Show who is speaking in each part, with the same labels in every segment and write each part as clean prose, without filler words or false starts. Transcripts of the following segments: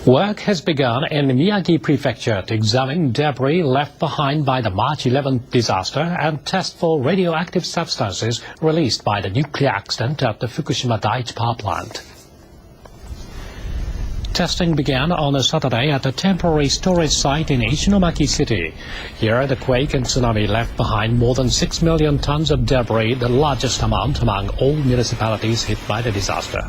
Speaker 1: Work has begun in Miyagi Prefecture to examine debris left behind by the March 11th disaster and test for radioactive substances released by the nuclear accident at the Fukushima Daiichi power plant. Testing began on a Saturday at a temporary storage site in Ishinomaki City. Here, the quake and tsunami left behind more than 6 million tons of debris, the largest amount among all municipalities hit by the disaster.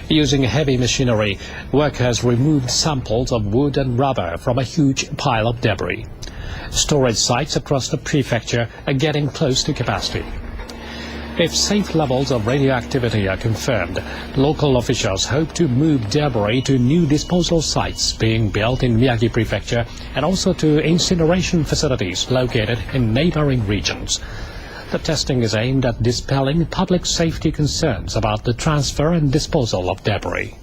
Speaker 1: Using heavy machinery, workers removed samples of wood and rubber from a huge pile of debris. Storage sites across the prefecture are getting close to capacity. If safe levels of radioactivity are confirmed, local officials hope to move debris to new disposal sites being built in Miyagi Prefecture and also to incineration facilities located in neighboring regions. The testing is aimed at dispelling public safety concerns about the transfer and disposal of debris.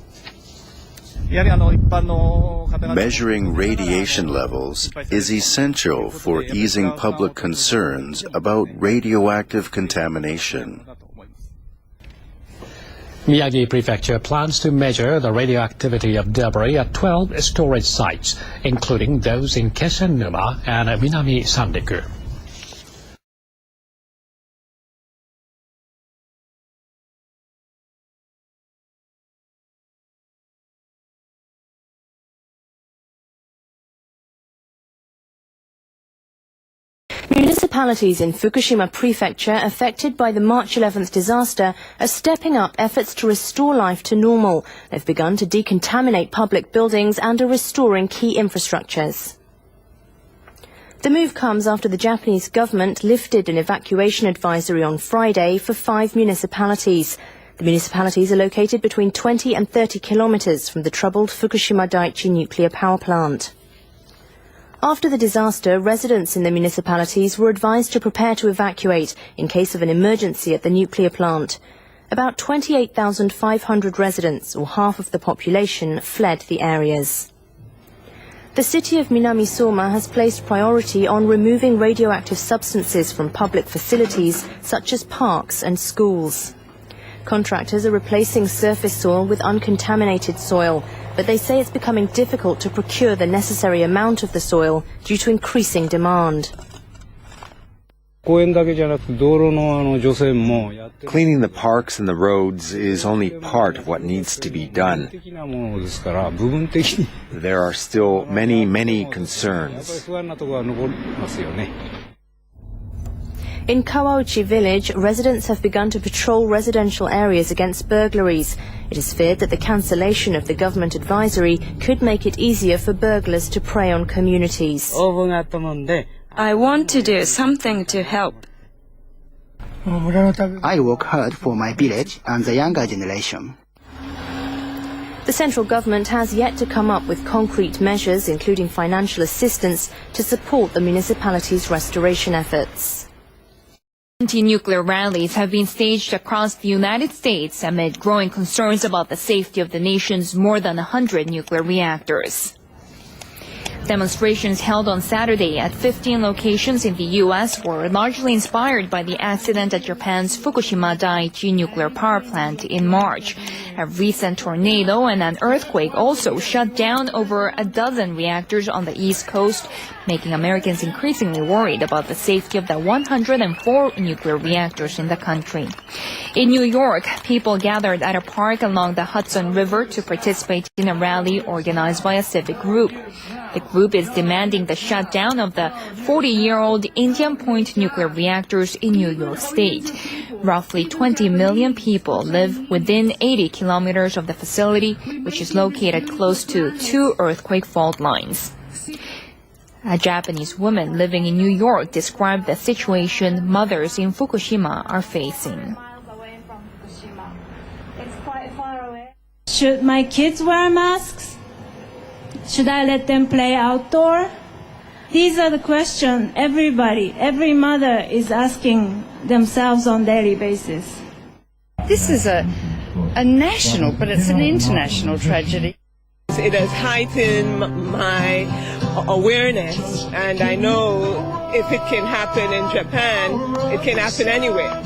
Speaker 2: Measuring radiation levels is essential for easing public concerns about radioactive contamination.
Speaker 1: Miyagi Prefecture plans to measure the radioactivity of debris at 12 storage sites, including those in Kesennuma and Minami Sanriku.
Speaker 3: Municipalities in Fukushima Prefecture affected by the March 11th disaster are stepping up efforts to restore life to normal. They've begun to decontaminate public buildings and are restoring key infrastructures. The move comes after the Japanese government lifted an evacuation advisory on Friday for 5 municipalities. The municipalities are located between 20 and 30 kilometers from the troubled Fukushima Daiichi nuclear power plant. After the disaster, residents in the municipalities were advised to prepare to evacuate in case of an emergency at the nuclear plant. About 28,500 residents, or half of the population, fled the areas. The city of Minamisoma has placed priority on removing radioactive substances from public facilities such as parks and schools. Contractors are replacing surface soil with uncontaminated soil, but they say it's becoming difficult to procure the necessary amount of the soil due to increasing demand.
Speaker 4: Cleaning the parks and the roads is only part of what needs to be done. There are still many concerns.
Speaker 3: In Kawauchi village, residents have begun to patrol residential areas against burglaries. It is feared that the cancellation of the government advisory could make it easier for burglars to prey on communities.
Speaker 5: I want to do something to help.
Speaker 6: I work hard for my village and the younger generation.
Speaker 3: The central government has yet to come up with concrete measures, including financial assistance, to support the municipality's restoration efforts.
Speaker 7: Anti-nuclear rallies have been staged across the United States amid growing concerns about the safety of the nation's more than 100 nuclear reactors. Demonstrations held on Saturday at 15 locations in the U.S. were largely inspired by the accident at Japan's Fukushima Daiichi nuclear power plant in March. A recent tornado and an earthquake also shut down over a dozen reactors on the East Coast, making Americans increasingly worried about the safety of the 104 nuclear reactors in the country. In New York, people gathered at a park along the Hudson River to participate in a rally organized by a civic group. The group is demanding the shutdown of the 40-year-old Indian Point nuclear reactors in New York State. Roughly 20 million people live within 80 kilometers of the facility, which is located close to 2 earthquake fault lines. A Japanese woman living in New York described the situation mothers in Fukushima are facing.
Speaker 8: Should my kids wear masks? Should I let them play outdoor? These are the questions every mother is asking themselves on a daily basis.
Speaker 9: This is a national, but it's an international tragedy.
Speaker 10: It has heightened my awareness, and I know if it can happen in Japan, it can happen anywhere.